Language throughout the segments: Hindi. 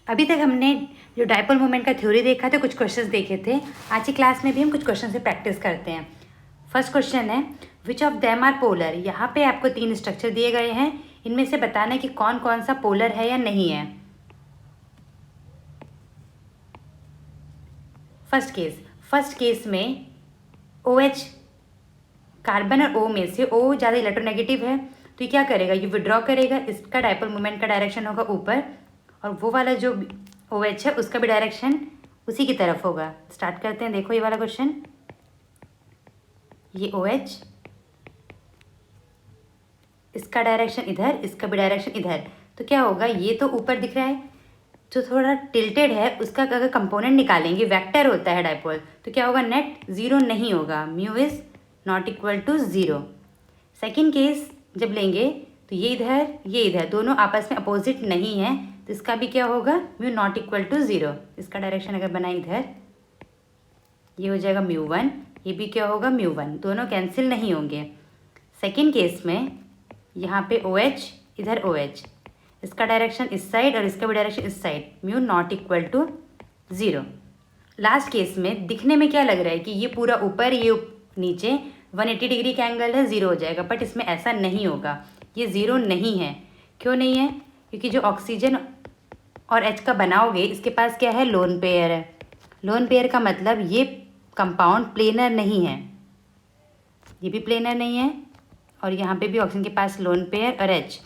अभी तक हमने जो डायपोल मोमेंट का थ्योरी देखा था, कुछ क्वेश्चंस देखे थे। आज की क्लास में भी हम कुछ क्वेश्चन से प्रैक्टिस करते हैं। फर्स्ट क्वेश्चन है which of them are polar. यहाँ पे आपको 3 स्ट्रक्चर दिए गए हैं, इनमें से बताना है कि कौन कौन सा पोलर है या नहीं है। फर्स्ट केस में OH कार्बन और O में से O ज़्यादा इलेक्ट्रोनेगेटिव है, तो ये क्या करेगा, ये विड्रॉ करेगा, इसका डायपोल मोमेंट का डायरेक्शन होगा ऊपर, और वो वाला जो OH है उसका भी डायरेक्शन उसी की तरफ होगा। स्टार्ट करते हैं। देखो ये वाला क्वेश्चन, ये OH, इसका डायरेक्शन इधर, इसका भी डायरेक्शन इधर, तो क्या होगा, ये तो ऊपर दिख रहा है, जो थोड़ा टिल्टेड है उसका अगर कंपोनेंट निकालेंगे, वेक्टर होता है डायपोल, तो क्या होगा, नेट ज़ीरो नहीं होगा, mu is not equal to zero. Second case जब लेंगे तो ये इधर दोनों आपस में अपोजिट नहीं है, तो इसका भी क्या होगा, mu not equal to zero. इसका डायरेक्शन अगर बनाए इधर, ये हो जाएगा μ1, ये भी क्या होगा, μ1, दोनों कैंसिल नहीं होंगे। सेकेंड केस में यहाँ पे OH, इधर OH, इसका डायरेक्शन इस साइड और इसका भी डायरेक्शन इस side, mu not equal to zero. Last case में दिखने में क्या लग रहा है कि ये पूरा ऊपर, ये नीचे 180 डिग्री का एंगल है, ज़ीरो हो जाएगा, बट इसमें ऐसा नहीं होगा, ये ज़ीरो नहीं है। क्यों नहीं है, क्योंकि जो ऑक्सीजन और H का बनाओगे, इसके पास क्या है, लोन पेयर है। लोन पेयर का मतलब ये कंपाउंड प्लेनर नहीं है, ये भी प्लेनर नहीं है, और यहाँ पे भी ऑक्सीजन के पास लोन पेयर और H,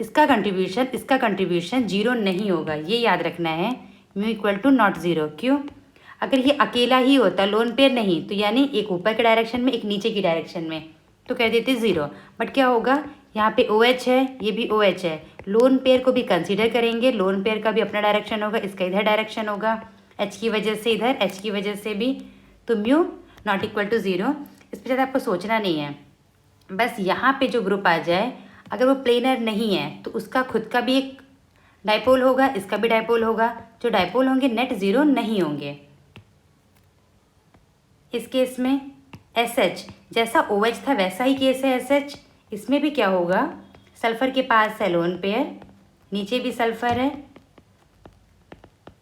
इसका कंट्रीब्यूशन जीरो नहीं होगा, ये याद रखना है, mu equal to not zero. क्यों, अगर ये अकेला ही होता, लोन पेयर नहीं, तो यानी एक ऊपर के डायरेक्शन में एक नीचे की डायरेक्शन में, तो कह देते ज़ीरो। बट क्या होगा, यहाँ पे OH है, ये भी OH है, लोन पेयर को भी कंसीडर करेंगे, लोन पेयर का भी अपना डायरेक्शन होगा, इसका इधर डायरेक्शन होगा, H की वजह से इधर, H की वजह से भी, तो mu not equal to zero. इस पर ज़्यादा आपको सोचना नहीं है, बस यहाँ पे जो ग्रुप आ जाए, अगर वो प्लेनर नहीं है तो उसका खुद का भी एक डायपोल होगा, इसका भी डायपोल होगा, जो डायपोल होंगे नेट ज़ीरो नहीं होंगे। इस केस में SH जैसा OH था वैसा ही केस है SH, इसमें भी क्या होगा, सल्फ़र के पास है लोन पेयर, नीचे भी सल्फ़र है,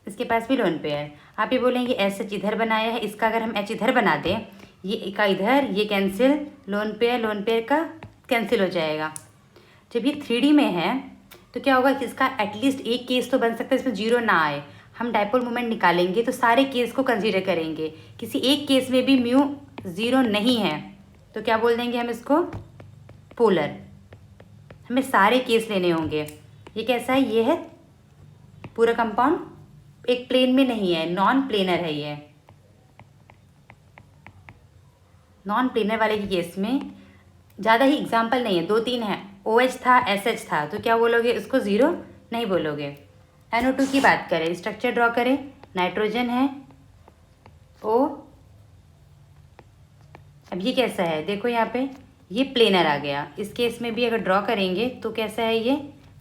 इसके पास भी लोन पेयर। आप ये बोलेंगे SH इधर बनाया है, इसका अगर हम H इधर बना दें, ये का इधर, ये कैंसिल, लोन पेयर का कैंसिल हो जाएगा। जब ये 3D में है तो क्या होगा कि इसका एटलीस्ट एक केस तो बन सकता है इसमें जीरो ना आए। हम डायपोल मोमेंट निकालेंगे तो सारे केस को कंसीडर करेंगे, किसी एक केस में भी म्यू ज़ीरो नहीं है तो क्या बोल देंगे हम इसको, पोलर। हमें सारे केस लेने होंगे। ये कैसा है, ये है पूरा कंपाउंड एक प्लेन में नहीं है, नॉन प्लेनर है, ये नॉन प्लेनर वाले के केस में ज़्यादा ही एग्जाम्पल नहीं है, 2-3 है, OH था, SH था, तो क्या बोलोगे, इसको ज़ीरो नहीं बोलोगे। NO2 की बात करें, स्ट्रक्चर ड्रॉ करें, नाइट्रोजन है O, अब ये कैसा है, देखो यहाँ पे ये प्लेनर आ गया, इस केस में भी अगर ड्रॉ करेंगे तो कैसा है, ये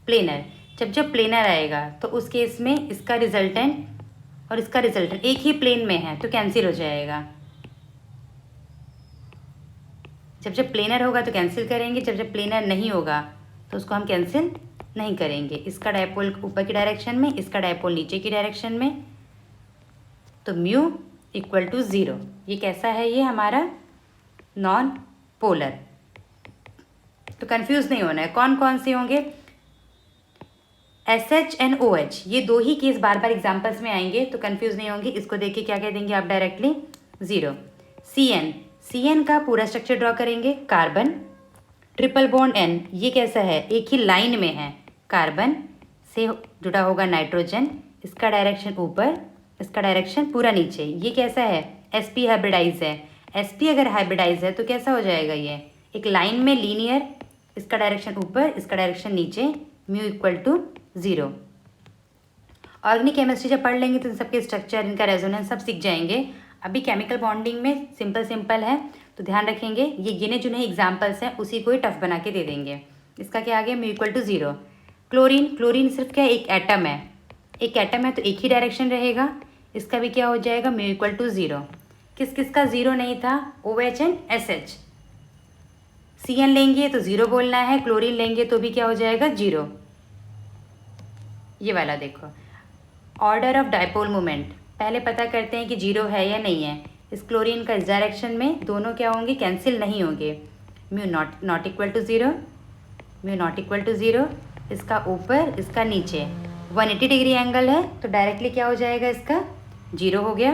प्लेनर। जब प्लेनर आएगा तो उस केस में इसका रिजल्टेंट और इसका रिजल्टेंट एक ही प्लेन में है तो कैंसिल हो जाएगा। जब प्लेनर होगा तो कैंसिल करेंगे, जब प्लेनर नहीं होगा तो उसको हम कैंसिल नहीं करेंगे। इसका डायपोल ऊपर की डायरेक्शन में, इसका डायपोल नीचे की डायरेक्शन में, तो म्यू इक्वल टू ज़ीरो। ये कैसा है, ये हमारा नॉन पोलर। तो कंफ्यूज नहीं होना है, कौन कौन से होंगे, SH एंड OH, ये 2 ही केस बार बार एग्जाम्पल्स में आएंगे, तो कंफ्यूज नहीं होंगे। इसको देख के क्या कह देंगे आप डायरेक्टली, ज़ीरो। CN का पूरा स्ट्रक्चर ड्रॉ करेंगे, कार्बन, ट्रिपल बॉन्ड N, ये कैसा है, एक ही लाइन में है, कार्बन से जुड़ा होगा नाइट्रोजन, इसका डायरेक्शन ऊपर, इसका डायरेक्शन पूरा नीचे। ये कैसा है, sp हाइब्रिडाइज है, sp अगर हाइब्रिडाइज है तो कैसा हो जाएगा, ये एक लाइन में लीनियर, इसका डायरेक्शन ऊपर, इसका डायरेक्शन नीचे, mu equal to zero. Organic chemistry जब पढ़ लेंगे तो इन सबके स्ट्रक्चर, इनका रेजोनेंस सब सीख जाएंगे। अभी केमिकल बॉन्डिंग में सिंपल है, तो ध्यान रखेंगे, ये गिने चुने एग्जाम्पल्स हैं, उसी को ही टफ बना के दे देंगे। इसका क्या आ गया, mu equal to zero. Chlorine सिर्फ क्या, एक एटम है, तो एक ही डायरेक्शन रहेगा, इसका भी क्या हो जाएगा, म्यू इक्वल टू ज़ीरो। किस का ज़ीरो नहीं था, OH एंड SH। CN लेंगे तो ज़ीरो बोलना है, क्लोरीन लेंगे तो भी क्या हो जाएगा, ज़ीरो। ये वाला देखो, ऑर्डर ऑफ डाइपोल मोमेंट पहले पता करते हैं कि जीरो है या नहीं है। इस क्लोरीन का इस डायरेक्शन में दोनों क्या होंगे, कैंसिल नहीं होंगे। Mu not equal to zero, mu not equal to zero, इसका ऊपर इसका नीचे 180 डिग्री एंगल है तो डायरेक्टली क्या हो जाएगा, इसका जीरो हो गया।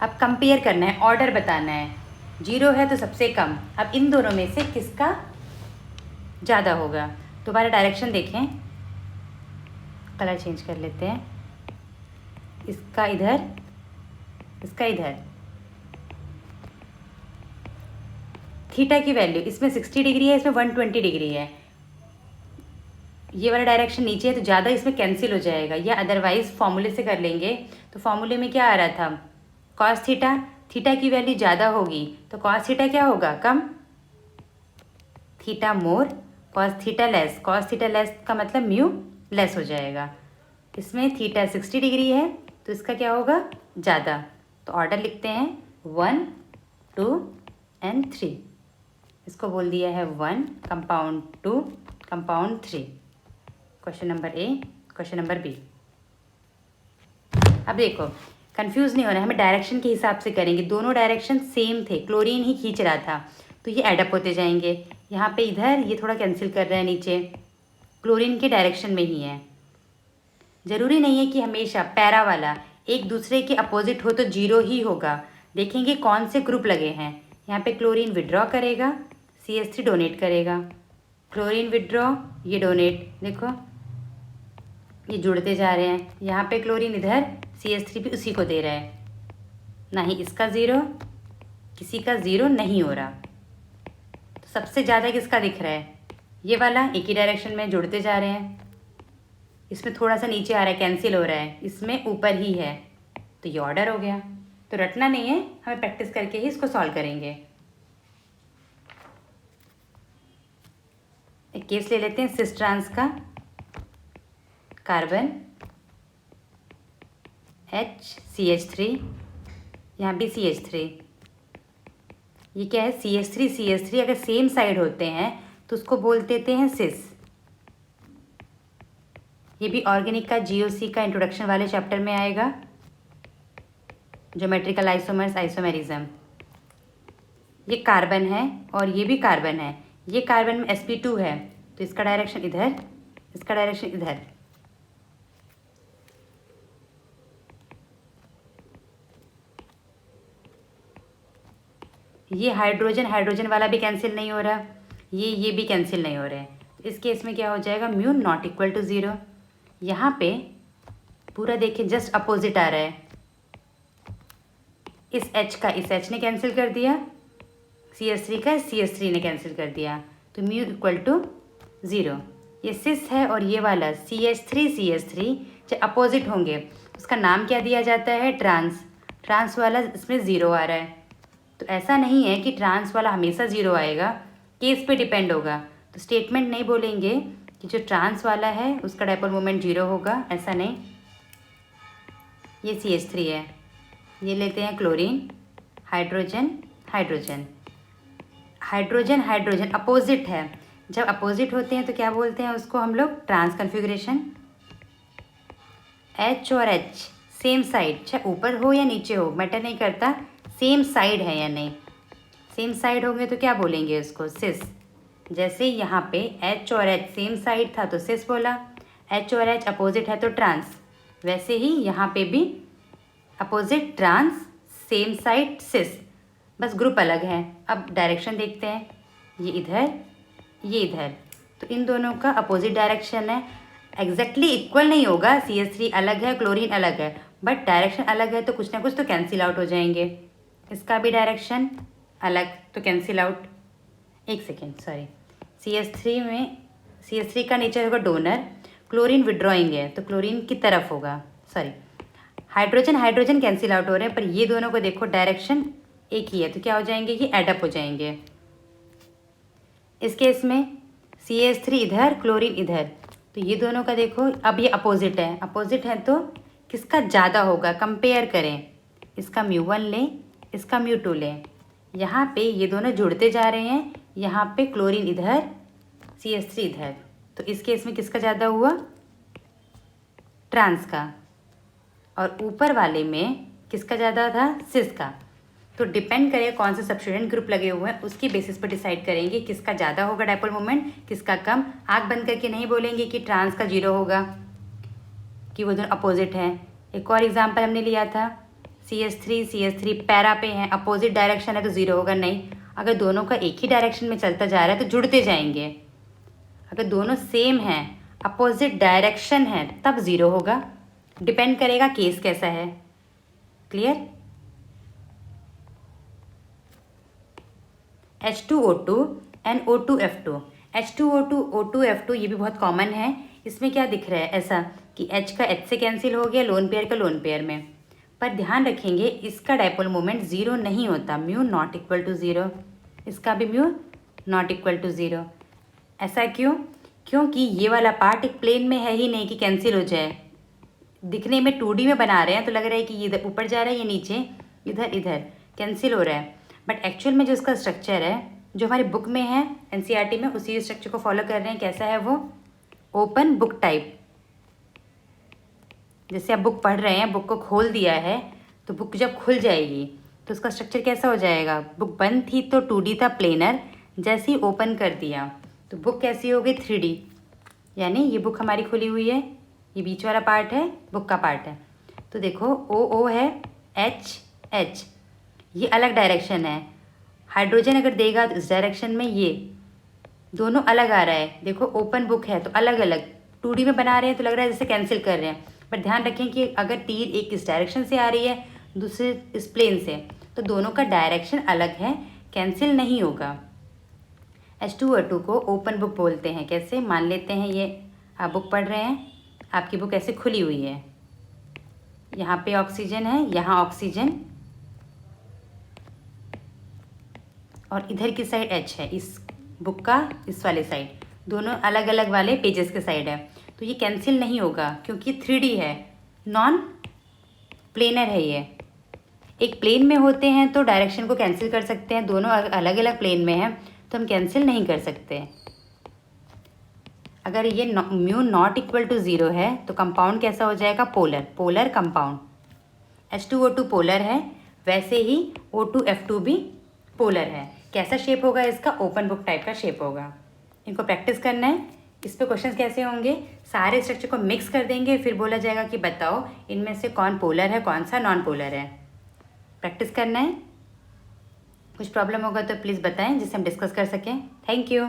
अब कंपेयर करना है, ऑर्डर बताना है। जीरो है तो सबसे कम, अब इन दोनों में से किसका ज़्यादा होगा। दोबारा डायरेक्शन देखें, कलर चेंज कर लेते हैं, इसका इधर इसका इधर। थीटा की वैल्यू इसमें 60 डिग्री है, इसमें 120 डिग्री है। ये वाला डायरेक्शन नीचे है तो ज़्यादा इसमें कैंसिल हो जाएगा, या अदरवाइज फॉर्मूले से कर लेंगे। तो फॉर्मूले में क्या आ रहा था, कॉस थीटा, थीटा की वैल्यू ज़्यादा होगी तो कॉस थीटा क्या होगा, कम। Theta more, cos theta less, cos theta less का मतलब म्यू लेस हो जाएगा। इसमें थीटा 60 डिग्री है तो इसका क्या होगा, ज़्यादा। तो ऑर्डर लिखते हैं 1, 2 एंड 3। इसको बोल दिया है 1 compound 2 compound 3। Question number A, question number B. अब देखो कंफ्यूज नहीं होना है, हमें डायरेक्शन के हिसाब से करेंगे। दोनों डायरेक्शन सेम थे, क्लोरीन ही खींच रहा था तो ये एडअप होते जाएंगे। यहाँ पे इधर ये थोड़ा कैंसिल कर रहा है, नीचे क्लोरीन के डायरेक्शन में ही है। ज़रूरी नहीं है कि हमेशा पैरा वाला एक दूसरे के अपोजिट हो तो जीरो ही होगा। देखेंगे कौन से ग्रुप लगे हैं। यहाँ पे क्लोरीन विड्रॉ करेगा, CH3 डोनेट करेगा, क्लोरीन विड्रॉ, ये डोनेट, देखो ये जुड़ते जा रहे हैं। यहाँ पे क्लोरीन इधर, CH3 भी उसी को दे रहा है। ना ही इसका ज़ीरो, किसी का ज़ीरो नहीं हो रहा। तो सबसे ज़्यादा किसका दिख रहा है, ये वाला, एक ही डायरेक्शन में जुड़ते जा रहे हैं। इसमें थोड़ा सा नीचे आ रहा है, कैंसिल हो रहा है, इसमें ऊपर ही है तो ये ऑर्डर हो गया। तो रटना नहीं है, हमें प्रैक्टिस करके ही इसको सॉल्व करेंगे। एक केस ले लेते हैं सिस ट्रांस का, कार्बन HCH3, यहाँ भी CH3। ये क्या है, CH3 CH3 अगर सेम साइड होते हैं तो उसको बोल देते हैं सिस। ये भी ऑर्गेनिक का GOC का इंट्रोडक्शन वाले चैप्टर में आएगा, ज्योमेट्रिकल आइसोमर्स, आइसोमेरिज्म। ये कार्बन है और ये भी कार्बन है। ये कार्बन में sp2 है तो इसका डायरेक्शन इधर, इसका डायरेक्शन इधर। ये हाइड्रोजन हाइड्रोजन वाला भी कैंसिल नहीं हो रहा, ये भी कैंसिल नहीं हो रहे हैं। इस केस में क्या हो जाएगा, mu not equal to zero. यहाँ पे पूरा देखिए जस्ट अपोजिट आ रहा है। इस H का इस H ने कैंसिल कर दिया, CH3 का CH3 ने कैंसिल कर दिया, तो म्यू इक्वल टू ज़ीरो। ये सिस है और ये वाला CH3 जब अपोजिट होंगे उसका नाम क्या दिया जाता है, ट्रांस। ट्रांस वाला इसमें ज़ीरो आ रहा है तो ऐसा नहीं है कि ट्रांस वाला हमेशा ज़ीरो आएगा, केस पे डिपेंड होगा। तो स्टेटमेंट नहीं बोलेंगे कि जो ट्रांस वाला है उसका डाइपोल मोमेंट जीरो होगा, ऐसा नहीं। ये CH3 है, ये लेते हैं chlorine, hydrogen hydrogen, hydrogen hydrogen opposite है। जब अपोजिट होते हैं तो क्या बोलते हैं उसको हम लोग, ट्रांस कन्फिग्रेशन। H और H सेम साइड, चाहे ऊपर हो या नीचे हो मैटर नहीं करता, सेम साइड है या नहीं। सेम साइड होंगे तो क्या बोलेंगे उसको, सिस। जैसे यहाँ पे H और H सेम साइड था तो सिस बोला, H और H अपोजिट है तो ट्रांस। वैसे ही यहाँ पे भी अपोजिट ट्रांस, सेम साइड सिस, बस ग्रुप अलग है। अब डायरेक्शन देखते हैं, ये इधर ये इधर, तो इन दोनों का अपोजिट डायरेक्शन है। एग्जैक्टली इक्वल नहीं होगा, CH3 अलग है, क्लोरीन अलग है, बट डायरेक्शन अलग है तो कुछ ना कुछ तो कैंसिल आउट हो जाएंगे। इसका भी डायरेक्शन अलग तो कैंसिल आउट। एक सेकेंड, सॉरी, CH3 का नेचर होगा डोनर, क्लोरीन विड्रॉइंग है तो क्लोरीन की तरफ होगा, sorry. Hydrogen hydrogen cancel out हो रहे हैं, पर ये दोनों को देखो डायरेक्शन एक ही है तो क्या हो जाएंगे, ये एडअप हो जाएंगे। इस केस में CH3 इधर, क्लोरीन इधर, तो ये दोनों का देखो अब ये अपोजिट है। अपोजिट है तो किसका ज़्यादा होगा, कंपेयर करें। इसका μ1 लें, इसका μ2 लें। यहाँ पे ये दोनों जुड़ते जा रहे हैं, यहाँ पे क्लोरीन इधर, CH3 इधर, तो इस केस में किसका ज़्यादा हुआ, ट्रांस का, और ऊपर वाले में किसका ज़्यादा था, सिस का। तो डिपेंड करेगा कौन से सब्स्टिट्यूएंट ग्रुप लगे हुए हैं, उसकी बेसिस पर डिसाइड करेंगे किसका ज़्यादा होगा डायपोल मोमेंट, किसका कम। आँख बंद करके नहीं बोलेंगे कि ट्रांस का 0 होगा, कि वो दोनों अपोजिट हैं। एक और एग्जांपल हमने लिया था, CH3 पैरा पे हैं, अपोजिट डायरेक्शन है तो 0 होगा, नहीं। अगर दोनों का एक ही डायरेक्शन में चलता जा रहा है तो जुड़ते जाएंगे। अगर दोनों सेम हैं, अपोजिट डायरेक्शन है, तब 0 होगा। डिपेंड करेगा केस कैसा है। Clear. H2O2 and O2F2। H2O2 O2F2 ये भी बहुत कॉमन है। इसमें क्या दिख रहा है ऐसा कि H का H से कैंसिल हो गया, लोन पेयर का लोन पेयर में। पर ध्यान रखेंगे इसका डायपोल मोमेंट 0 नहीं होता, म्यू नॉट इक्वल टू 0। इसका भी म्यू नॉट इक्वल टू 0। ऐसा क्यों? क्योंकि ये वाला पार्ट एक प्लेन में है ही नहीं कि कैंसिल हो जाए। दिखने में 2D में बना रहे हैं तो लग रहा है कि ये इधर ऊपर जा रहा है, ये नीचे, इधर इधर कैंसिल हो रहा है। बट एक्चुअल में जो इसका स्ट्रक्चर है, जो हमारी बुक में है NCERT में, उसी स्ट्रक्चर को फॉलो कर रहे हैं। कैसा है वो? Open book type. जैसे आप बुक पढ़ रहे हैं, बुक को खोल दिया है, तो बुक जब खुल जाएगी तो उसका स्ट्रक्चर कैसा हो जाएगा? बुक बंद थी तो 2D था, प्लेनर। जैसे ही ओपन कर दिया तो बुक कैसी हो गई? 3D। यानी ये बुक हमारी खुली हुई है, ये बीच वाला पार्ट है, बुक का पार्ट है। तो देखो O है, H, ये अलग डायरेक्शन है। हाइड्रोजन अगर देगा तो इस डायरेक्शन में, ये दोनों अलग आ रहा है। देखो ओपन बुक है तो अलग अलग 2D में बना रहे हैं तो लग रहा है जैसे कैंसिल कर रहे हैं। पर ध्यान रखें कि अगर तीर एक इस डायरेक्शन से आ रही है, दूसरे इस प्लेन से, तो दोनों का डायरेक्शन अलग है, कैंसिल नहीं होगा। H2O2 को ओपन बुक बोलते हैं। कैसे? मान लेते हैं ये आप बुक पढ़ रहे हैं, आपकी बुक ऐसे खुली हुई है, यहाँ पे ऑक्सीजन है, यहाँ ऑक्सीजन, और इधर की साइड H है, इस बुक का इस वाले साइड, दोनों अलग अलग वाले पेजेस के साइड है। तो ये कैंसिल नहीं होगा क्योंकि 3D है, नॉन प्लेनर है। ये एक प्लेन में होते हैं तो डायरेक्शन को कैंसिल कर सकते हैं, दोनों अलग अलग प्लेन में हैं तो हम कैंसिल नहीं कर सकते। अगर ये म्यू नॉट इक्वल टू 0 है तो कंपाउंड कैसा हो जाएगा? Polar. Polar compound. H2O2 polar है, वैसे ही O2F2 भी पोलर है। कैसा शेप होगा इसका? ओपन बुक टाइप का शेप होगा। इनको प्रैक्टिस करना है। इस पे क्वेश्चंस कैसे होंगे? सारे स्ट्रक्चर को मिक्स कर देंगे, फिर बोला जाएगा कि बताओ इनमें से कौन पोलर है, कौन सा नॉन पोलर है। प्रैक्टिस करना है। कुछ प्रॉब्लम होगा तो प्लीज़ बताएं जिससे हम डिस्कस कर सकें। Thank you.